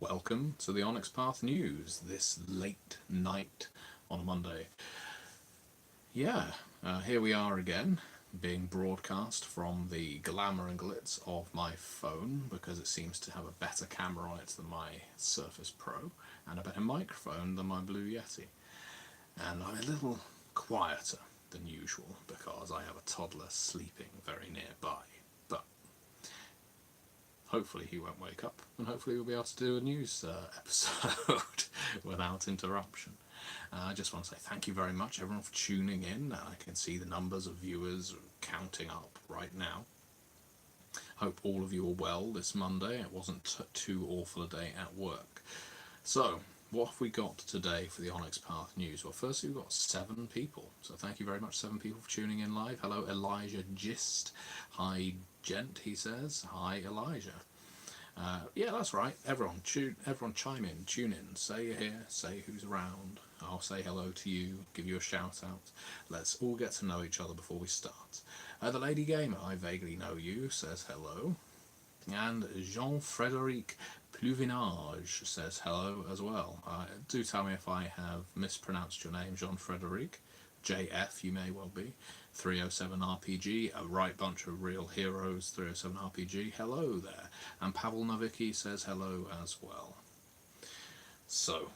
Welcome to the Onyx Path news this late night on a Monday. Here we are again, being broadcast from the glamour and glitz of my phone because it seems to have a better camera on it than my Surface Pro and a better microphone than my Blue Yeti. And I'm a little quieter than usual because I have a toddler sleeping very nearby. But hopefully he won't wake up, and hopefully we'll be able to do a news episode without interruption. I just want to say thank you very much everyone for tuning in. I can see the numbers of viewers counting up right now. Hope all of you are well this Monday. It wasn't too awful a day at work. So, what have we got today for the Onyx Path news? Well, firstly, we've got 7 people. So thank you very much, 7 people for tuning in live. Hello, Elijah Gist. Hi, Gent, he says. Hi, Elijah. Yeah, that's right. Everyone chime in, tune in, say you're here, say who's around. I'll say hello to you, give you a shout out. Let's all get to know each other before we start. The Lady Gamer, I vaguely know you, says hello. And Jean-Frédéric Pluvinage says hello as well. Do tell me if I have mispronounced your name, Jean-Frédéric. JF, you may well be. 307 RPG, a right bunch of real heroes. 307 RPG, hello there. And Pavel Novicki says hello as well. So,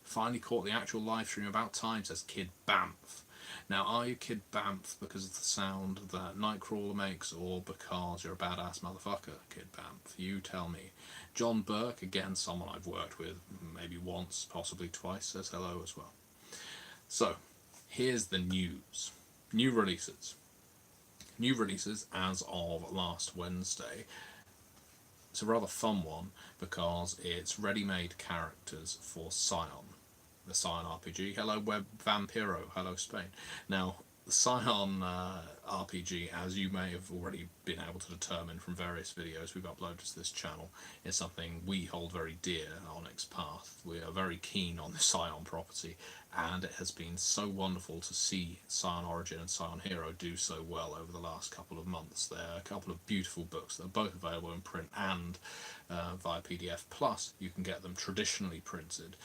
finally caught the actual live stream about time, says Kid Bamf. Now, are you Kid Bamf because of the sound that Nightcrawler makes, or because you're a badass motherfucker, Kid Bamf? You tell me. John Burke, again someone I've worked with maybe once, possibly twice, says hello as well. So, here's the news. New releases. New releases as of last Wednesday. It's a rather fun one because it's ready-made characters for Scion, the Scion RPG. Hello Web Vampiro, hello Spain. Now, the Scion RPG, as you may have already been able to determine from various videos we've uploaded to this channel, is something we hold very dear on Onyx Path. We are very keen on the Scion property, and it has been so wonderful to see Scion Origin and Scion Hero do so well over the last couple of months. They're a couple of beautiful books. They're both available in print and via PDF. Plus, you can get them traditionally printed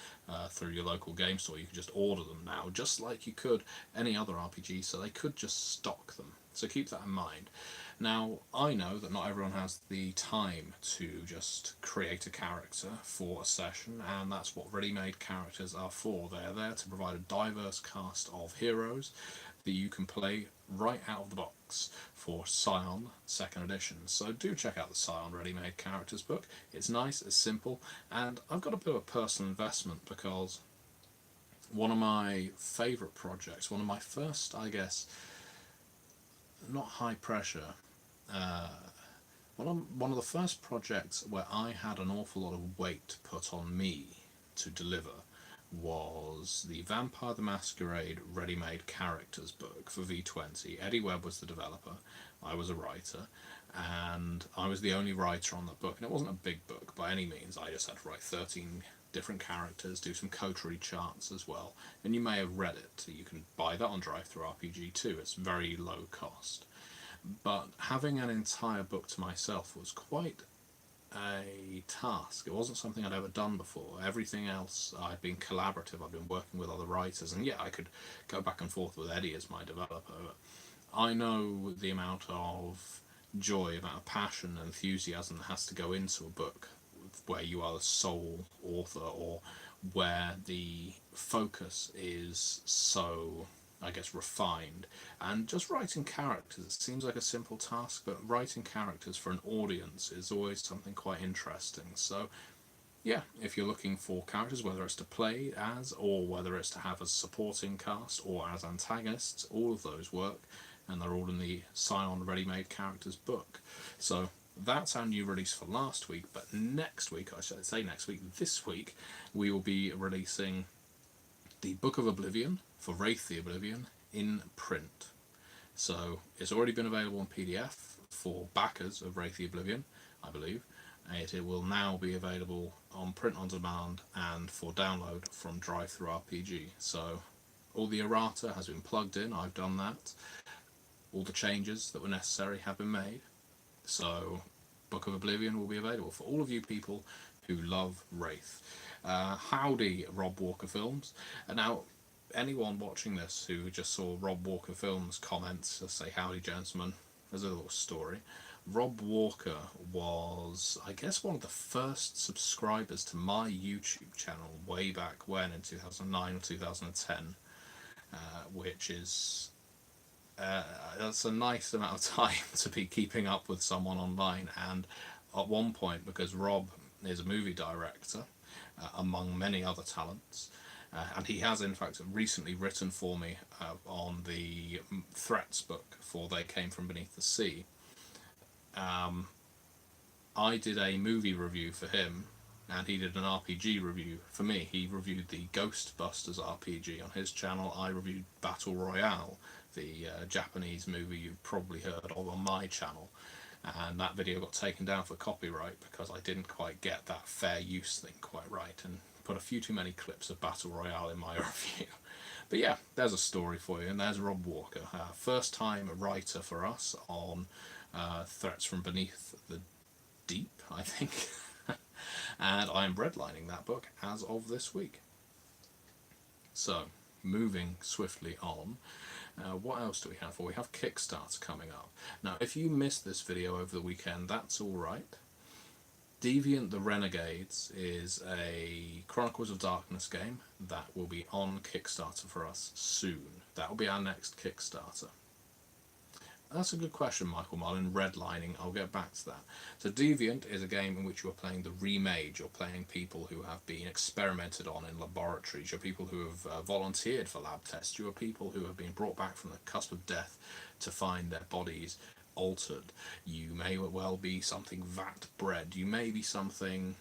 through your local game store. You can just order them now, just like you could any other RPG, so they could just stock them. So keep that in mind. Now, I know that not everyone has the time to just create a character for a session, and that's what ready-made characters are for. They're there to provide a diverse cast of heroes that you can play right out of the box for Scion 2nd edition. So do check out the Scion ready-made characters book. It's nice, it's simple, and I've got a bit of a personal investment because one of my favourite projects, one of my first, I guess, not high pressure, one of the first projects where I had an awful lot of weight put on me to deliver was the Vampire the Masquerade ready-made characters book for V20. Eddie Webb was the developer, I was a writer, and I was the only writer on that book. And it wasn't a big book by any means. I just had to write 13 different characters, do some coterie charts as well, and you may have read it. You can buy that on DriveThruRPG too. It's very low cost. But having an entire book to myself was quite a task. It wasn't something I'd ever done before. Everything else I'd been collaborative, I'd been working with other writers, and yeah, I could go back and forth with Eddie as my developer, but I know the amount of joy, amount of passion and enthusiasm that has to go into a book where you are the sole author, or where the focus is so, I guess, refined. And just writing characters, it seems like a simple task, but writing characters for an audience is always something quite interesting. So yeah, if you're looking for characters, whether it's to play as, or whether it's to have as supporting cast or as antagonists, all of those work, and they're all in the Scion ready-made characters book. So that's our new release for last week, but next week, I should say next week, this week, we will be releasing the Book of Oblivion for Wraith the Oblivion in print. So it's already been available in PDF for backers of Wraith the Oblivion, I believe. It will now be available on print on demand and for download from DriveThruRPG. So all the errata has been plugged in, I've done that. All the changes that were necessary have been made. So Book of Oblivion will be available for all of you people who love Wraith. Howdy, Rob Walker Films. And now, anyone watching this who just saw Rob Walker Films comments, say howdy gentlemen, there's a little story. Rob Walker was, I guess, one of the first subscribers to my YouTube channel way back when, in 2009 or 2010, which is that's a nice amount of time to be keeping up with someone online. And at one point, because Rob is a movie director, among many other talents, and he has in fact recently written for me on the Threats book for They Came From Beneath the Sea. I did a movie review for him, and he did an RPG review for me. He reviewed the Ghostbusters RPG on his channel. I reviewed Battle Royale, the Japanese movie you've probably heard of, on my channel. And that video got taken down for copyright because I didn't quite get that fair use thing quite right and put a few too many clips of Battle Royale in my review. But yeah, there's a story for you, and there's Rob Walker, first time writer for us on Threats from Beneath the Deep, I think. And I'm redlining that book as of this week. So, moving swiftly on, what else do we have? Well, we have Kickstarter coming up. Now, if you missed this video over the weekend, that's alright. Deviant the Renegades is a Chronicles of Darkness game that will be on Kickstarter for us soon. That will be our next Kickstarter. That's a good question, Michael Mullin. Redlining, I'll get back to that. So Deviant is a game in which you're playing the remade. You're playing people who have been experimented on in laboratories. You're people who have volunteered for lab tests. You are people who have been brought back from the cusp of death to find their bodies altered. You may well be something vat bred. You may be something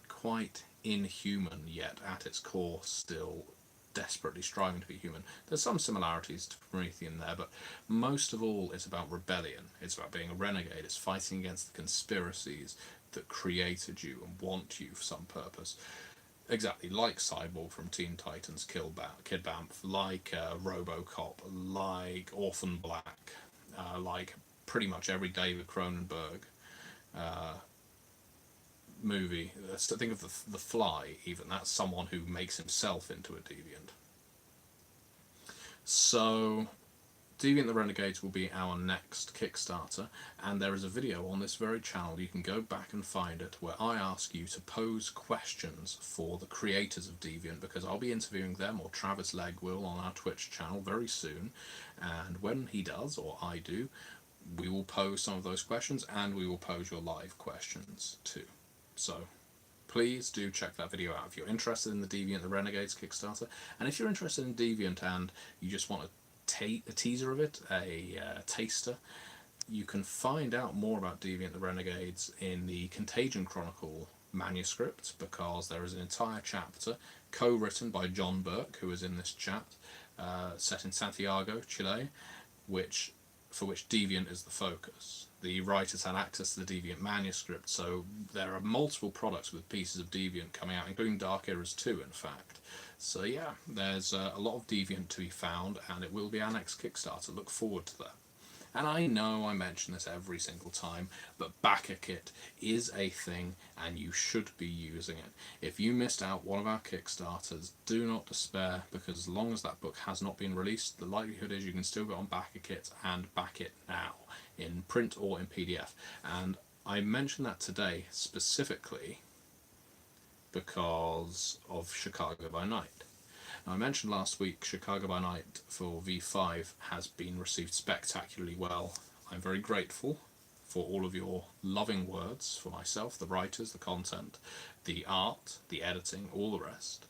quite inhuman, yet at its core still desperately striving to be human. There's some similarities to Promethean there, but most of all it's about rebellion. It's about being a renegade. It's fighting against the conspiracies that created you and want you for some purpose. Exactly like Cyborg from Teen Titans, Kid Bamf, like Robocop, like Orphan Black, like pretty much every David Cronenberg movie. Think of the Fly, even. That's someone who makes himself into a deviant. So Deviant the Renegades will be our next Kickstarter, and there is a video on this very channel, you can go back and find it, where I ask you to pose questions for the creators of Deviant, because I'll be interviewing them, or Travis Legg will, on our Twitch channel very soon, and when he does, or I do, we will pose some of those questions, and we will pose your live questions too. So please do check that video out if you're interested in the Deviant the Renegades Kickstarter. And if you're interested in Deviant and you just want a teaser of it, a taster, you can find out more about Deviant the Renegades in the Contagion Chronicle manuscript, because there is an entire chapter co-written by John Burke, who is in this chat, set in Santiago, Chile, for which Deviant is the focus. The writers had access to the Deviant manuscript, so there are multiple products with pieces of Deviant coming out, including Dark Eras 2, in fact. So yeah, there's a lot of Deviant to be found, and it will be our next Kickstarter. Look forward to that. And I know I mention this every single time, but Backerkit is a thing, and you should be using it. If you missed out one of our Kickstarters, do not despair, because as long as that book has not been released, the likelihood is you can still go on Backerkit and back it now, in print or in PDF. And I mention that today specifically because of Chicago by Night. Now, I mentioned last week Chicago by Night for V5 has been received spectacularly well. I'm very grateful for all of your loving words for myself, the writers, the content, the art, the editing, all the rest.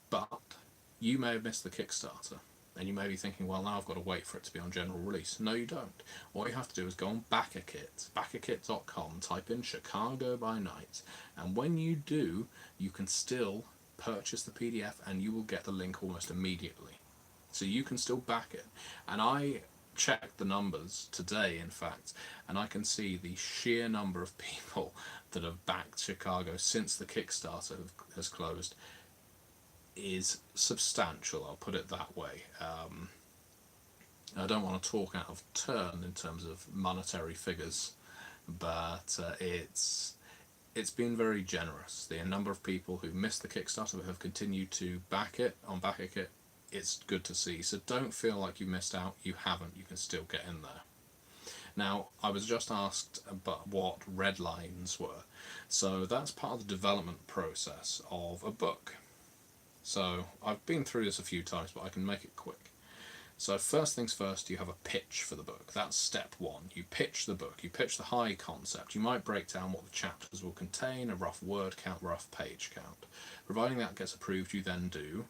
But you may have missed the Kickstarter, and you may be thinking, well, now I've got to wait for it to be on general release. No, you don't. What you have to do is go on Backerkit, backerkit.com, type in Chicago by Night, and when you do, you can still purchase the PDF and you will get the link almost immediately. So you can still back it. And I checked the numbers today, in fact, and I can see the sheer number of people that have backed Chicago since the Kickstarter has closed is substantial, I'll put it that way. I don't want to talk out of turn in terms of monetary figures, but it's been very generous. The number of people who missed the Kickstarter but have continued to back it on Backerkit, it's good to see. So don't feel like you missed out. You haven't. You can still get in there. Now, I was just asked about what red lines were. So that's part of the development process of a book. So I've been through this a few times, but I can make it quick. So first things first, you have a pitch for the book. That's step one. You pitch the book. You pitch the high concept. You might break down what the chapters will contain, a rough word count, rough page count. Providing that gets approved, you then do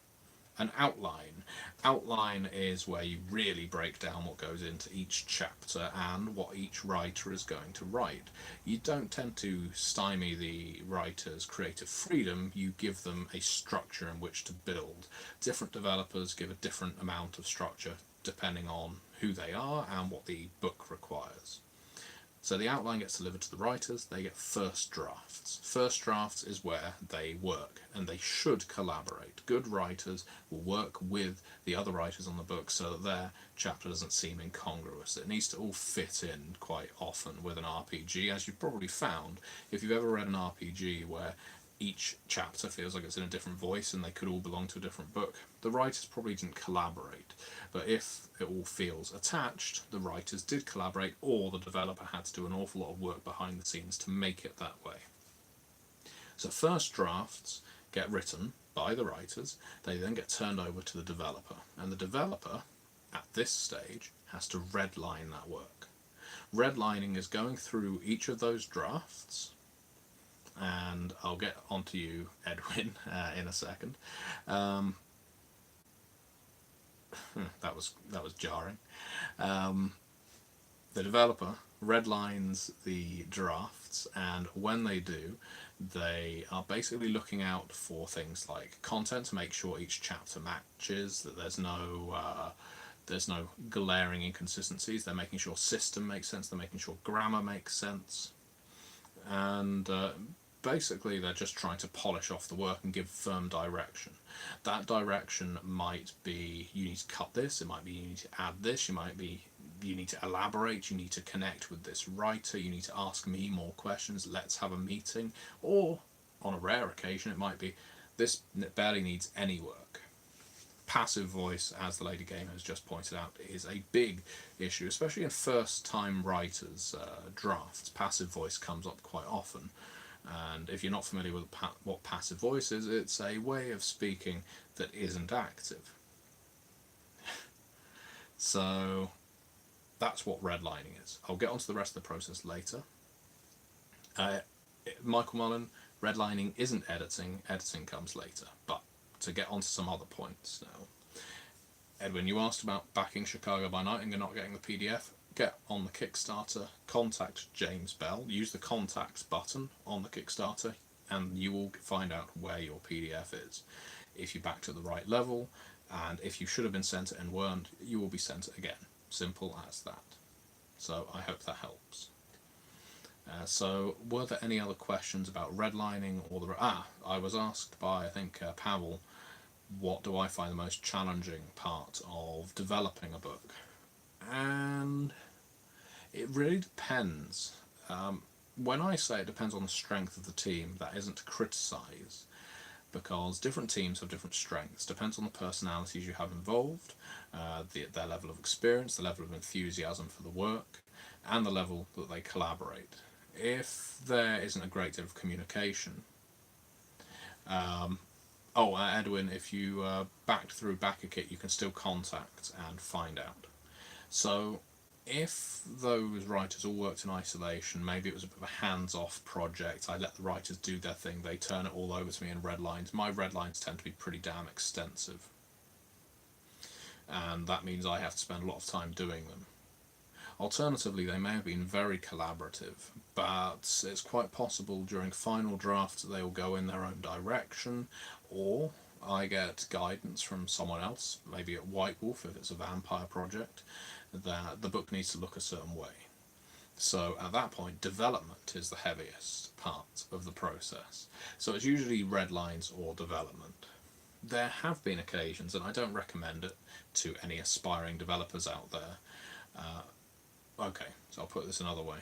an outline. Outline is where you really break down what goes into each chapter and what each writer is going to write. You don't tend to stymie the writer's creative freedom, you give them a structure in which to build. Different developers give a different amount of structure depending on who they are and what the book requires. So the outline gets delivered to the writers, they get first drafts. First drafts is where they work, and they should collaborate. Good writers will work with the other writers on the book so that their chapter doesn't seem incongruous. It needs to all fit in quite often with an RPG, as you've probably found. If you've ever read an RPG where each chapter feels like it's in a different voice and they could all belong to a different book, the writers probably didn't collaborate. But if it all feels attached, the writers did collaborate, or the developer had to do an awful lot of work behind the scenes to make it that way. So first drafts get written by the writers, they then get turned over to the developer, and the developer at this stage has to redline that work. Redlining is going through each of those drafts, and I'll get onto you, Edwin, in a second. That was jarring. The developer redlines the drafts, and when they do, they are basically looking out for things like content to make sure each chapter matches, that there's no glaring inconsistencies. They're making sure system makes sense. They're making sure grammar makes sense, and basically they're just trying to polish off the work and give firm direction. That direction might be you need to cut this, it might be you need to add this, you need to elaborate, you need to connect with this writer, you need to ask me more questions, let's have a meeting, or on a rare occasion it might be this barely needs any work. Passive voice, as the Lady Gamer has just pointed out, is a big issue, especially in first-time writers' drafts. Passive voice comes up quite often. And if you're not familiar with what passive voice is, it's a way of speaking that isn't active. So that's what redlining is. I'll get onto the rest of the process later. Michael Mullen, redlining isn't editing, editing comes later. But to get onto some other points now. Edwin, you asked about backing Chicago by Night and you're not getting the PDF. Get on the Kickstarter, contact James Bell, use the contacts button on the Kickstarter, and you will find out where your PDF is. If you backed at the right level, and if you should have been sent it and weren't, you will be sent it again. Simple as that. So I hope that helps. So were there any other questions about redlining or the... I was asked by, I think, Pavel, what do I find the most challenging part of developing a book? And it really depends. When I say it depends on the strength of the team, that isn't to criticise, because different teams have different strengths. Depends on the personalities you have involved, their level of experience, the level of enthusiasm for the work, and the level that they collaborate. If there isn't a great deal of communication... Edwin, if you backed through Backerkit, you can still contact and find out. So if those writers all worked in isolation, maybe it was a bit of a hands-off project, I let the writers do their thing, they turn it all over to me in red lines. My red lines tend to be pretty damn extensive, and that means I have to spend a lot of time doing them. Alternatively, they may have been very collaborative, but it's quite possible during final drafts they will go in their own direction, or I get guidance from someone else, maybe at White Wolf if it's a vampire project, that the book needs to look a certain way. So at that point, development is the heaviest part of the process. So it's usually red lines or development. There have been occasions, and I don't recommend it to any aspiring developers out there. Okay, so I'll put this another way.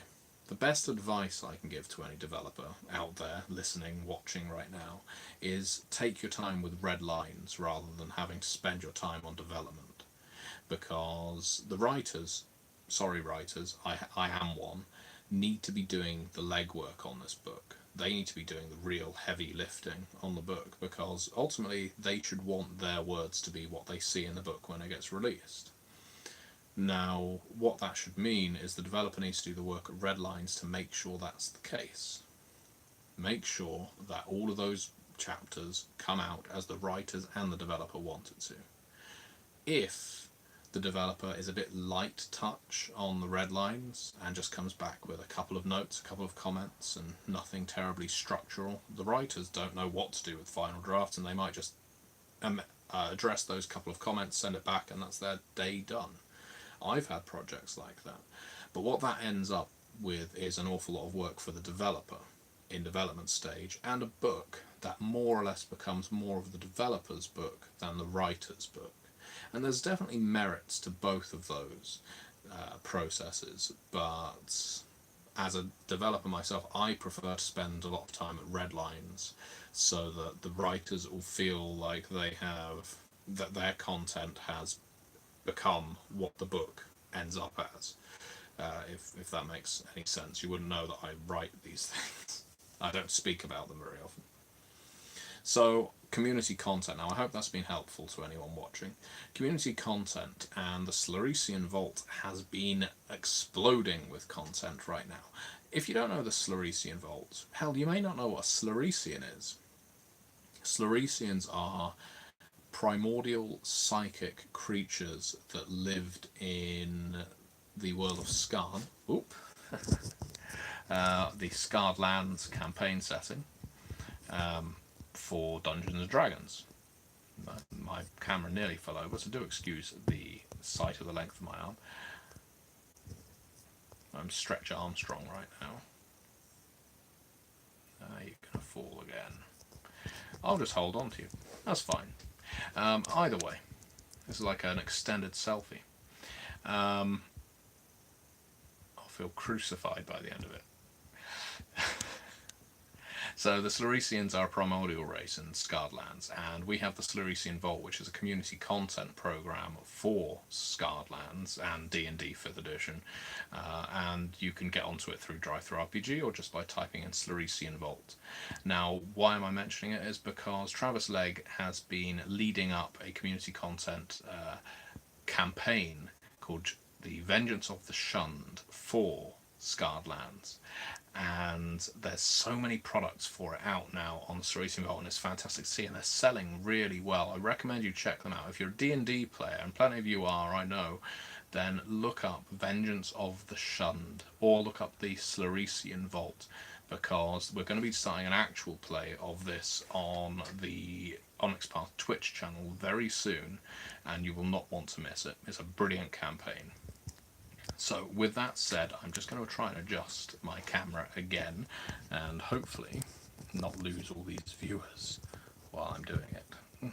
the best advice I can give to any developer out there listening, watching right now, is take your time with red lines rather than having to spend your time on development. Because the writers, sorry writers, I am one, need to be doing the legwork on this book. They need to be doing the real heavy lifting on the book, because ultimately they should want their words to be what they see in the book when it gets released. Now, what that should mean is the developer needs to do the work at red lines to make sure that's the case. Make sure that all of those chapters come out as the writers and the developer want it to. If the developer is a bit light touch on the red lines and just comes back with a couple of notes, a couple of comments, and nothing terribly structural, the writers don't know what to do with final drafts, and they might just address those couple of comments, send it back, and that's their day done. I've had projects like that. But what that ends up with is an awful lot of work for the developer in development stage, and a book that more or less becomes more of the developer's book than the writer's book. And there's definitely merits to both of those processes, but as a developer myself, I prefer to spend a lot of time at red lines so that the writers will feel like they have, that their content has become what the book ends up as. If that makes any sense. You wouldn't know that I write these things. I don't speak about them very often. So, community content. Now, I hope that's been helpful to anyone watching. Community content, and the Slurician Vault has been exploding with content right now. If you don't know the Slurician Vault, hell, you may not know what a Slurician is. Sluricians are primordial psychic creatures that lived in the world of Skarn. The Scarred Lands campaign setting for Dungeons and Dragons. My camera nearly fell over, so do excuse the sight of the length of my arm. I'm Stretcher Armstrong right now. You're gonna fall again. I'll just hold on to you. That's fine. Either way, this is like an extended selfie. I'll feel crucified by the end of it. So the Sluricians are a primordial race in Scarred Lands, and we have the Slurician Vault, which is a community content program for Scarred Lands and D&D 5th edition, and you can get onto it through DriveThruRPG or just by typing in Slurician Vault. Now, why am I mentioning it is because Travis Legg has been leading up a community content campaign called The Vengeance of the Shunned for Scarred Lands. And there's so many products for it out now on the Slurician Vault, and it's fantastic to see, and they're selling really well. I recommend you check them out. If you're a D&D player, and plenty of you are, I know, then look up Vengeance of the Shunned, or look up the Slurician Vault, because we're going to be starting an actual play of this on the Onyx Path Twitch channel very soon, and you will not want to miss it. It's a brilliant campaign. So with that said, I'm just going to try and adjust my camera again and hopefully not lose all these viewers while I'm doing it.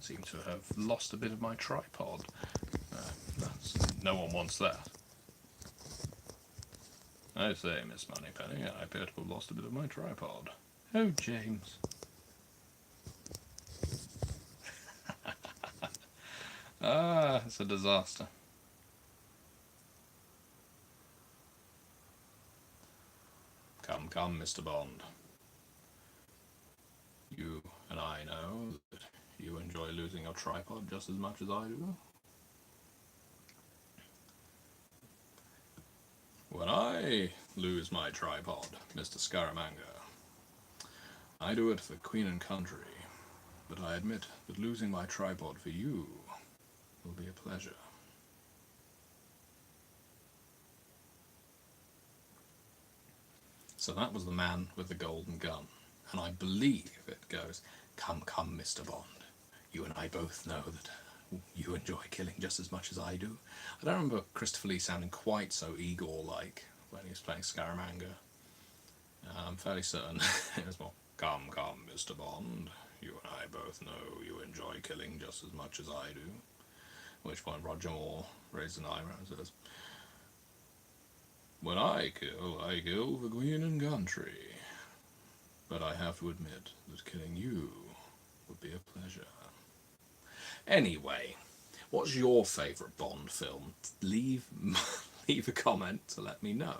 Seem to have lost a bit of my tripod. No one wants that. I say, Miss Moneypenny, I appear to have lost a bit of my tripod. Oh, James. It's a disaster. Come, come, Mr. Bond. You and I know that you enjoy losing your tripod just as much as I do. When I lose my tripod, Mr. Scaramanga, I do it for Queen and Country, but I admit that losing my tripod for you will be a pleasure. So that was the man with the golden gun, and I believe it goes, come, come, Mr. Bond, you and I both know that you enjoy killing just as much as I do. I don't remember Christopher Lee sounding quite so Igor-like when he was playing Scaramanga. I'm fairly certain it was more, come, come, Mr. Bond, you and I both know you enjoy killing just as much as I do. At which point Roger Moore raised an eyebrow and says, "Well, Mr. Bond, you and I both know that you enjoy killing just as much as I do." At which point Roger Moore raised an eyebrow and says, "Well, Mr. Bond, you and I both know that you enjoy killing just as much as I do." At which point Roger Moore raised an eyebrow and says, When I kill for queen and country. But I have to admit that killing you would be a pleasure. Anyway, what's your favourite Bond film? Leave leave a comment to let me know.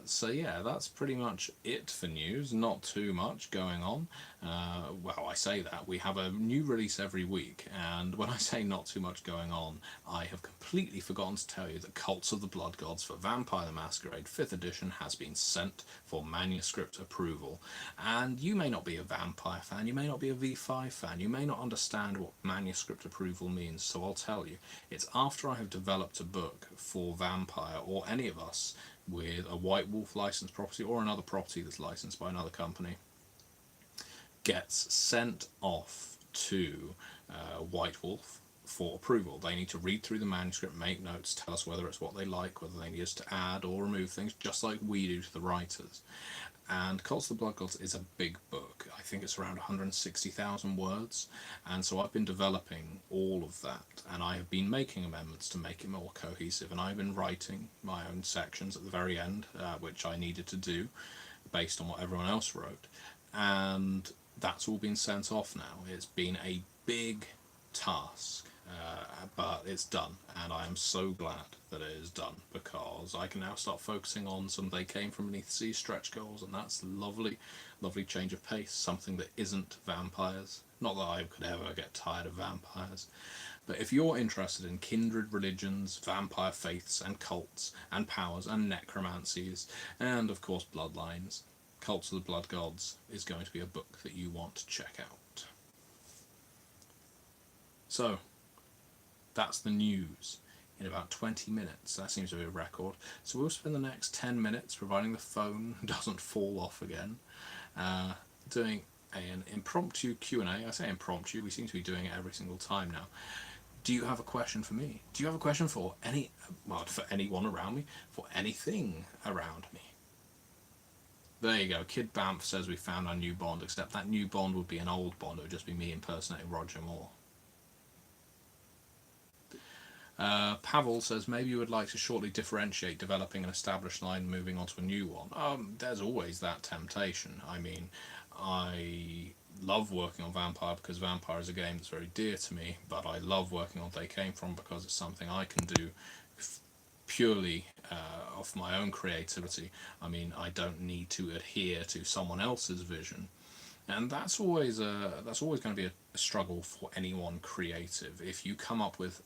So yeah, that's pretty much it for news. Not too much going on. Well, I say that. We have a new release every week, and when I say not too much going on, I have completely forgotten to tell you that Cults of the Blood Gods for Vampire the Masquerade 5th edition has been sent for manuscript approval. And you may not be a Vampire fan, you may not be a V5 fan, you may not understand what manuscript approval means, so I'll tell you. It's after I have developed a book for Vampire, or any of us, with a White Wolf licensed property or another property that's licensed by another company, gets sent off to White Wolf for approval. They need to read through the manuscript, make notes, tell us whether it's what they like, whether they need us to add or remove things, just like we do to the writers. And Cults of the Blood Gods is a big book. I think it's around 160,000 words. And so I've been developing all of that. And I have been making amendments to make it more cohesive. And I've been writing my own sections at the very end, which I needed to do based on what everyone else wrote. And that's all been sent off now. It's been a big task. But it's done, and I am so glad that it is done, because I can now start focusing on some They Came From Beneath the Sea stretch goals, and that's lovely change of pace, something that isn't vampires. Not that I could ever get tired of vampires, but if you're interested in kindred religions, vampire faiths and cults and powers and necromancies, and of course bloodlines, Cults of the Blood Gods is going to be a book that you want to check out. So that's the news in about 20 minutes. That seems to be a record. So we'll spend the next 10 minutes, providing the phone doesn't fall off again, doing an impromptu Q&A. I say impromptu, we seem to be doing it every single time now. Do you have a question for me? Do you have a question for for anyone around me? For anything around me? There you go. Kid Bamf says we found our new Bond, except that new Bond would be an old Bond. It would just be me impersonating Roger Moore. Pavel says, maybe you would like to shortly differentiate developing an established line and moving on to a new one. There's always that temptation. I mean, I love working on Vampire because Vampire is a game that's very dear to me, but I love working on They Came From because it's something I can do purely off my own creativity. I mean, I don't need to adhere to someone else's vision. And that's always going to be a struggle for anyone creative. If you come up with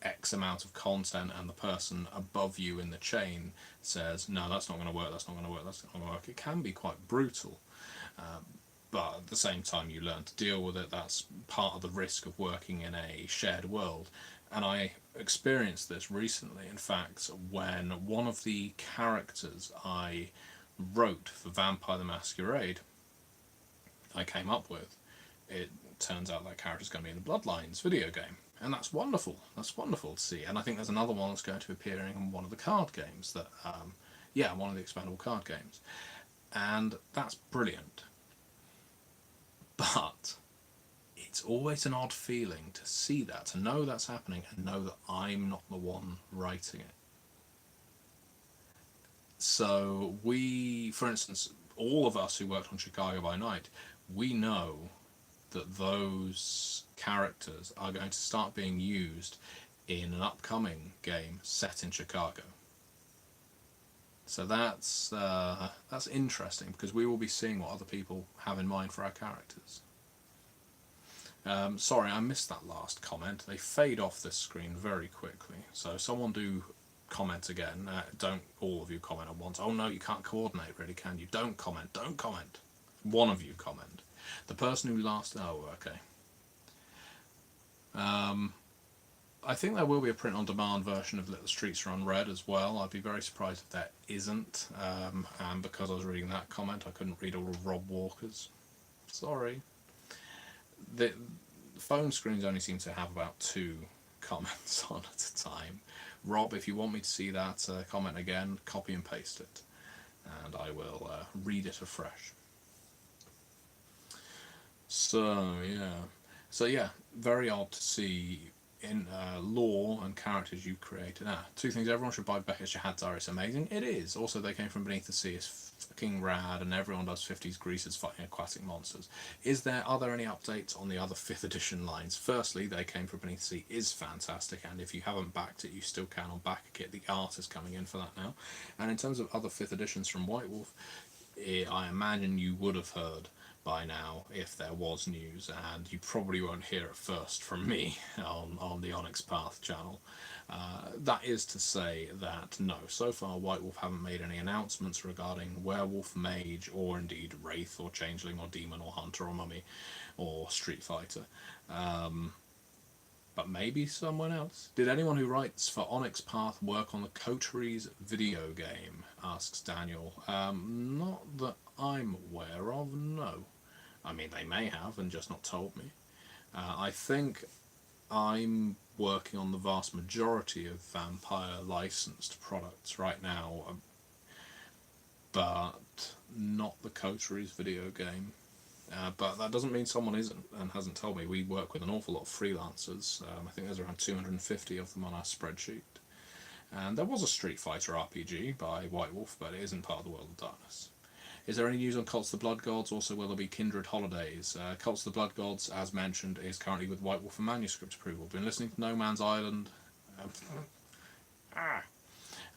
X amount of content and the person above you in the chain says, no, that's not going to work, that's not going to work, that's not going to work, it can be quite brutal. But at the same time, you learn to deal with it. That's part of the risk of working in a shared world. And I experienced this recently, in fact, when one of the characters I wrote for Vampire the Masquerade, I came up with, it turns out that character's going to be in the Bloodlines video game. And that's wonderful. That's wonderful to see. And I think there's another one that's going to be appearing in one of the card games. One of the expandable card games. And that's brilliant. But it's always an odd feeling to see that, to know that's happening and know that I'm not the one writing it. So for instance, all of us who worked on Chicago by Night, we know that those characters are going to start being used in an upcoming game set in Chicago. So that's interesting, because we will be seeing what other people have in mind for our characters. Sorry, I missed that last comment. They fade off this screen very quickly. So someone do comment again. Don't all of you comment at once. Oh no, you can't coordinate really, can you? Don't comment. One of you comment. The person who last... Oh, okay. I think there will be a print-on-demand version of Let the Streets Run Red as well. I'd be very surprised if there isn't. And because I was reading that comment, I couldn't read all of Rob Walker's. Sorry. The phone screens only seem to have about 2 comments on at a time. Rob, if you want me to see that comment again, copy and paste it. And I will read it afresh. So yeah, very odd to see in lore and characters you've created. Two things: everyone should buy Beckett's Shahadzar. It's amazing. It is. Also, They Came From Beneath the Sea. It's fucking rad, and everyone does 50s greasers fighting aquatic monsters. Are there any updates on the other 5th edition lines? Firstly, They Came From Beneath the Sea is fantastic, and if you haven't backed it, you still can on Backerkit. The art is coming in for that now. And in terms of other 5th editions from White Wolf, I imagine you would have heard by now if there was news, and you probably won't hear it first from me on the Onyx Path channel. That is to say that no, so far White Wolf haven't made any announcements regarding Werewolf, Mage, or indeed Wraith, or Changeling, or Demon, or Hunter, or Mummy, or Street Fighter. But maybe someone else. Did anyone who writes for Onyx Path work on the Coteries video game? Asks Daniel. Not that I'm aware of, no. I mean, they may have and just not told me. I think I'm working on the vast majority of Vampire licensed products right now, but not the Coteries video game. But that doesn't mean someone isn't and hasn't told me. We work with an awful lot of freelancers. I think there's around 250 of them on our spreadsheet. And there was a Street Fighter RPG by White Wolf, but it isn't part of the World of Darkness. Is there any news on Cults of the Blood Gods? Also, will there be Kindred Holidays? Cults of the Blood Gods, as mentioned, is currently with White Wolf for manuscript approval. Been listening to No Man's Island.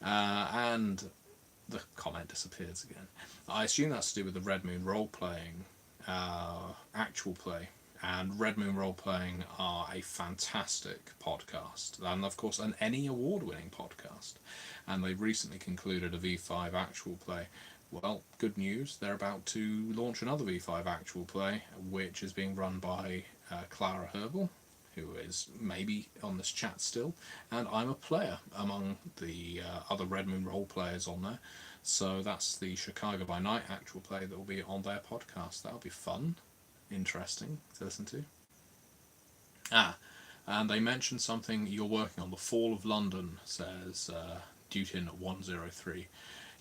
And the comment disappears again. I assume that's to do with the Red Moon role-playing actual play. And Red Moon Role Playing are a fantastic podcast, and of course an Emmy award-winning podcast. And they've recently concluded a V5 actual play. Well, good news, they're about to launch another V5 actual play, which is being run by Clara Herbal, who is maybe on this chat still, and I'm a player among the other Red Moon role players on there. So that's the Chicago by Night actual play that will be on their podcast. That'll be fun. Interesting to listen to. And they mentioned something you're working on. The Fall of London, says Dutin103.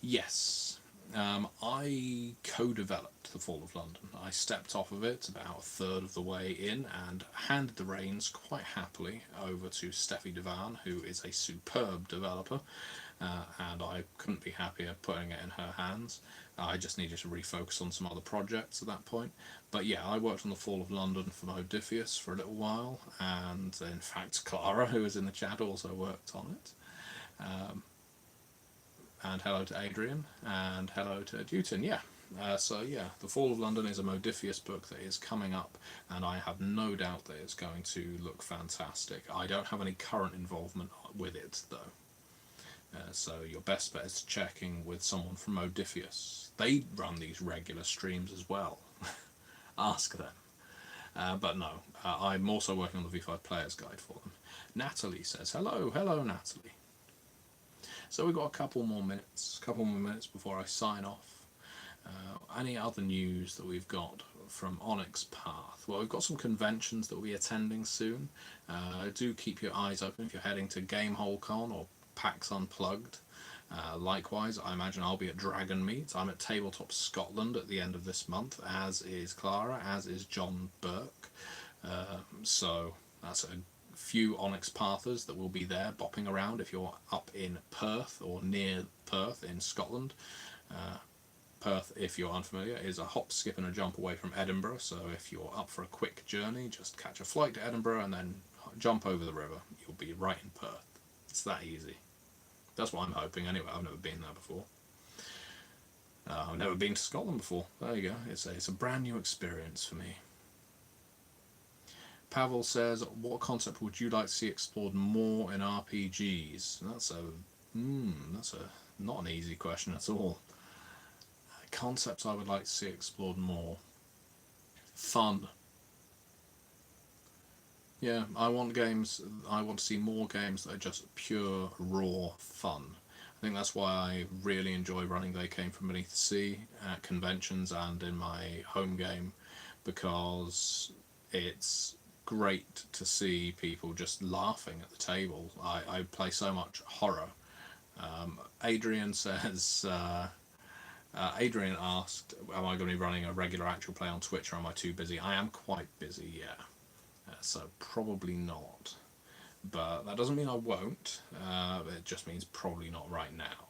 Yes, I co-developed The Fall of London. I stepped off of it about a third of the way in and handed the reins quite happily over to Steffi Devan, who is a superb developer, and I couldn't be happier putting it in her hands. I just needed to refocus on some other projects at that point. But yeah, I worked on The Fall of London for Modiphius for a little while, and in fact Clara, who is in the chat, also worked on it. And hello to Adrian, and hello to Dutin, yeah. So yeah, The Fall of London is a Modiphius book that is coming up, and I have no doubt that it's going to look fantastic. I don't have any current involvement with it, though. So your best bet is checking with someone from Modiphius. They run these regular streams as well. Ask them. But no, I'm also working on the V5 Player's Guide for them. Natalie says, hello Natalie. So we've got a couple more minutes before I sign off. Any other news that we've got from Onyx Path? Well, we've got some conventions that we'll be attending soon. Do keep your eyes open if you're heading to GameholeCon or PAX Unplugged. Likewise, I imagine I'll be at Dragon Meet. I'm at Tabletop Scotland at the end of this month, as is Clara, as is John Burke. So that's a few Onyx Pathers that will be there bopping around if you're up in Perth or near Perth in Scotland. Perth, if you're unfamiliar, is a hop, skip and a jump away from Edinburgh, so if you're up for a quick journey, just catch a flight to Edinburgh and then jump over the river. You'll be right in Perth. It's that easy. That's what I'm hoping anyway. I've never been there before. I've never been to Scotland before. There you go. It's a brand new experience for me. Pavel says, what concept would you like to see explored more in RPGs? That's not an easy question at all. Concepts I would like to see explored more. Fun. Yeah, I want to see more games that are just pure, raw fun. I think that's why I really enjoy running They Came From Beneath the Sea at conventions and in my home game, because it's great to see people just laughing at the table. I play so much horror. Adrian says, Adrian asked, am I going to be running a regular actual play on Twitch, or am I too busy? I am quite busy, yeah. So probably not. but that doesn't mean I won't. It just means probably not right now.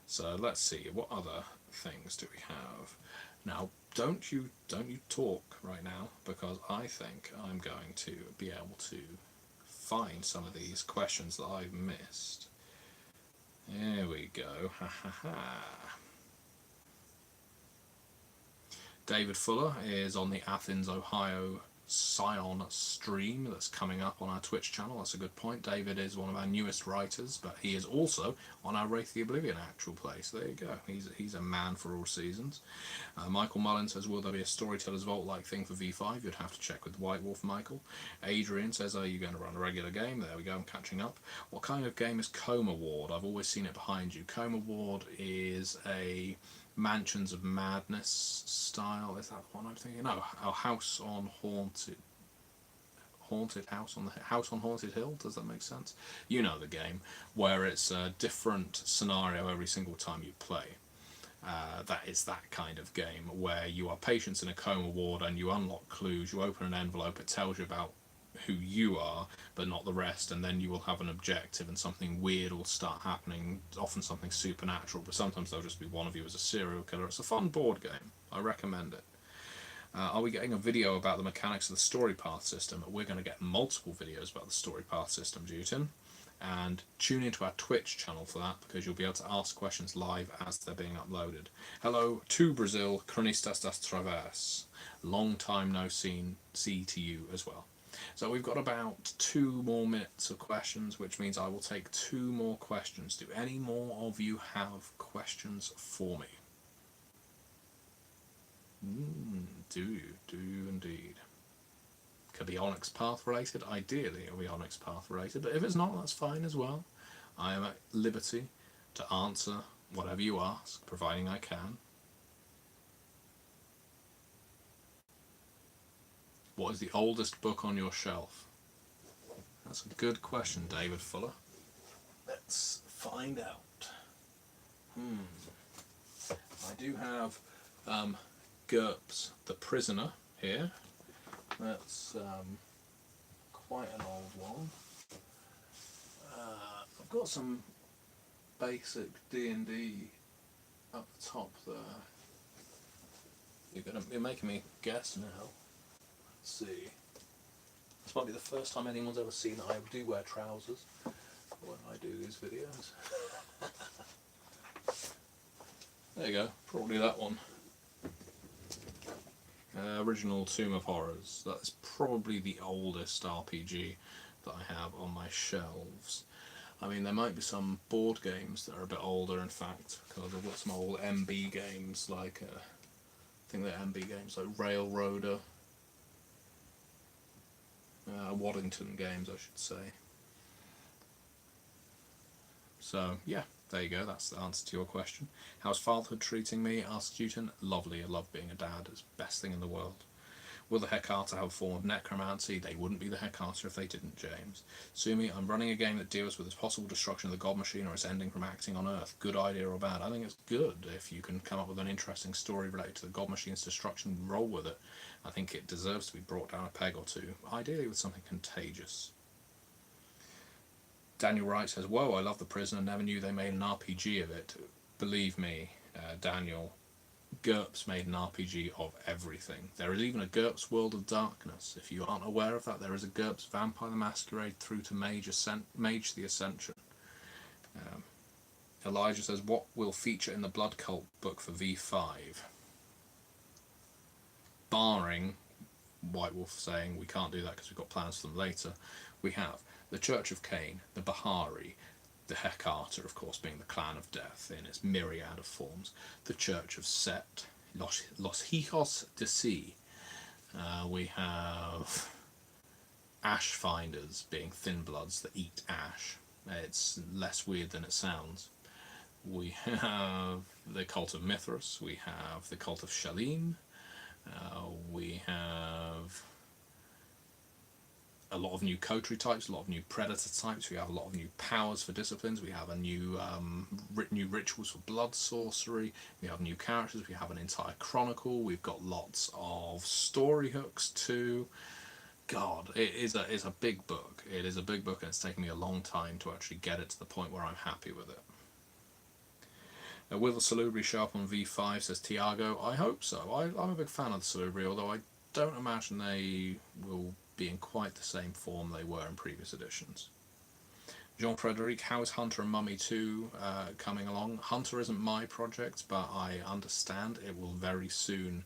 So let's see, what other things do we have? Now, don't you talk right now, because I think I'm going to be able to find some of these questions that I've missed. There we go. Ha ha ha. David Fuller is on the Athens, Ohio Scion stream that's coming up on our Twitch channel. That's a good point. David is one of our newest writers, but he is also on our Wraith the Oblivion actual play. So there you go. He's a man for all seasons. Michael Mullen says, will there be a Storyteller's Vault-like thing for V5? You'd have to check with White Wolf, Michael. Adrian says, are you going to run a regular game? There we go, I'm catching up. What kind of game is Coma Ward? I've always seen it behind you. Coma Ward is a Mansions of Madness style. Is that the one I'm thinking? No, a House on Haunted House on the House on Haunted Hill. Does that make sense? You know the game, where it's a different scenario every single time you play. That is that kind of game where you are patients in a coma ward and you unlock clues. You open an envelope. It tells you about who you are, but not the rest, and then you will have an objective and something weird will start happening, often something supernatural, but sometimes there'll just be one of you as a serial killer. It's a fun board game. I recommend it. Are we getting a video about the mechanics of the story path system? We're going to get multiple videos about the story path system, Jutin, and tune into our Twitch channel for that, because you'll be able to ask questions live as they're being uploaded. Hello to Brazil, Cronistas das Traverse. Long time no see to you as well. So we've got about 2 more minutes of questions, which means I will take 2 more questions. Do any more of you have questions for me? Do you? Do you indeed? Could be Onyx Path related. Ideally it'll be Onyx Path related, but if it's not, that's fine as well. I am at liberty to answer whatever you ask, providing I can. What is the oldest book on your shelf? That's a good question, David Fuller. Let's find out. I do have GURPS The Prisoner here. That's quite an old one. I've got some basic D&D up the top there. You're making me guess now. Let's see. This might be the first time anyone's ever seen that I do wear trousers when I do these videos. There you go, probably that one. Original Tomb of Horrors. That's probably the oldest RPG that I have on my shelves. I mean, there might be some board games that are a bit older, in fact, because I've got some old MB games, like, I think they're MB games, like Railroader. Waddington games, I should say. So, yeah, there you go, that's the answer to your question. How's fatherhood treating me? Asked Newton. Lovely, I love being a dad, it's the best thing in the world. Will the Hecata have a form of necromancy? They wouldn't be the Hecata if they didn't, James. Sumi, I'm running a game that deals with the possible destruction of the God Machine or its ending from acting on Earth. Good idea or bad? I think it's good. If you can come up with an interesting story related to the God Machine's destruction, roll with it. I think it deserves to be brought down a peg or two, ideally with something contagious. Daniel Wright says, whoa, I love The Prisoner, never knew they made an RPG of it. Believe me, Daniel, GURPS made an RPG of everything. There is even a GURPS World of Darkness. If you aren't aware of that, there is a GURPS Vampire the Masquerade through to Mage the Ascension. Elijah says, what will feature in the Blood Cult book for V5? Barring White Wolf saying we can't do that because we've got plans for them later, we have the Church of Cain, the Bahari, the Hecata, of course, being the Clan of Death in its myriad of forms, the Church of Set, Los Hijos de Si. We have Ash Finders, being thin bloods that eat ash. It's less weird than it sounds. We have the Cult of Mithras, we have the Cult of Shalim, we have a lot of new coterie types, a lot of new predator types, we have a lot of new powers for disciplines, we have a new new rituals for blood sorcery, we have new characters, we have an entire chronicle, we've got lots of story hooks too. God, it's a big book. It is a big book, and it's taken me a long time to actually get it to the point where I'm happy with it. Will the Salubri show up on V5, says Tiago? I hope so. I'm a big fan of the Salubri, although I don't imagine they will be in quite the same form they were in previous editions. Jean-Frederic, how is Hunter and Mummy 2 coming along? Hunter isn't my project, but I understand it will very soon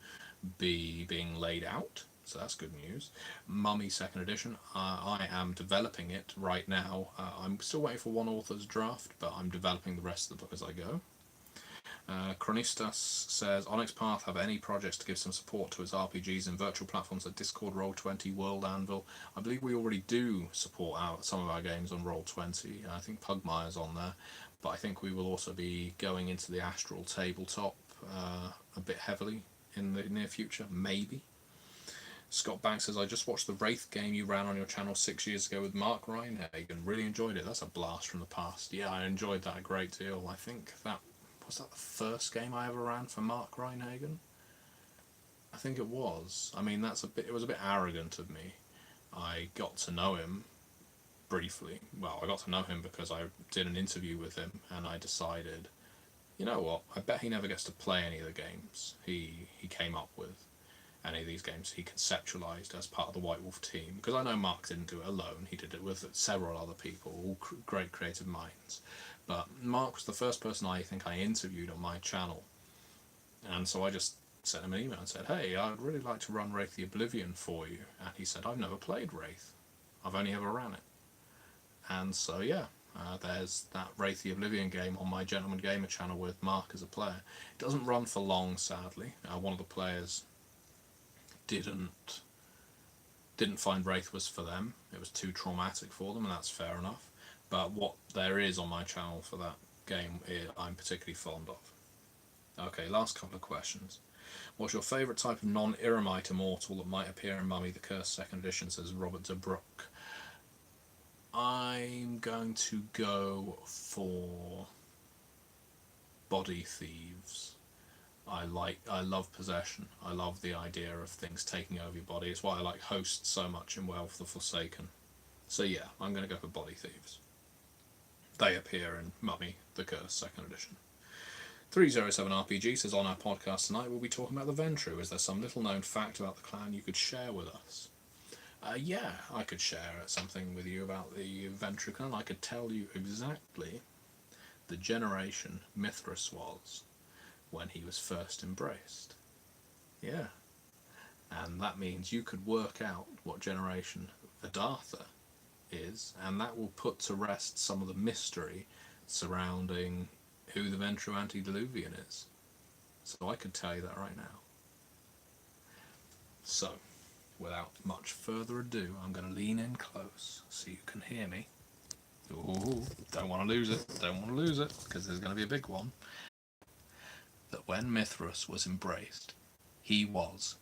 be being laid out, so that's good news. Mummy 2nd edition, I am developing it right now. I'm still waiting for one author's draft, but I'm developing the rest of the book as I go. Chronistas says, Onyx Path have any projects to give some support to its RPGs in virtual platforms like Discord, Roll20, World Anvil? I believe we already do support some of our games on Roll20. I think Pugmire's on there, but I think we will also be going into the Astral tabletop a bit heavily in the near future, maybe. Scott Banks says, I just watched the Wraith game you ran on your channel 6 years ago with Mark Reinhagen. Really enjoyed it. That's a blast from the past. Yeah, I enjoyed that a great deal. I think that was that the first game I ever ran for Mark Reinhagen? I think it was. I mean, it was a bit arrogant of me. I got to know him briefly. Well, I got to know him because I did an interview with him, and I decided, you know what, I bet he never gets to play any of the games he came up with. Any of these games he conceptualized as part of the White Wolf team, because I know Mark didn't do it alone. He did it with several other people, all great creative minds. But Mark was the first person I think I interviewed on my channel, and so I just sent him an email and said, hey, I'd really like to run Wraith the Oblivion for you. And he said, I've never played Wraith, I've only ever ran it. And so yeah, there's that Wraith the Oblivion game on my Gentleman Gamer channel with Mark as a player. It doesn't run for long, sadly. One of the players didn't find Wraith was for them. It was too traumatic for them, and that's fair enough. But what there is on my channel for that game, I'm particularly fond of. Okay, last couple of questions. What's your favourite type of non-Iramite immortal that might appear in Mummy the Curse 2nd edition, says Robert de Brook? I'm going to go for body thieves. I love possession. I love the idea of things taking over your body. It's why I like Host so much in Well of the Forsaken. So yeah, I'm going to go for body thieves. They appear in Mummy the Curse 2nd edition. 307RPG says, on our podcast tonight we'll be talking about the Ventru. Is there some little known fact about the clan you could share with us? Yeah, I could share something with you about the Ventru clan. I could tell you exactly the generation Mithras was when he was first embraced. Yeah. And that means you could work out what generation Vedartha is, and that will put to rest some of the mystery surrounding who the Ventru Antediluvian is. So I could tell you that right now. So, without much further ado, I'm going to lean in close so you can hear me. Ooh, don't want to lose it, because there's going to be a big one. That when Mithras was embraced, he was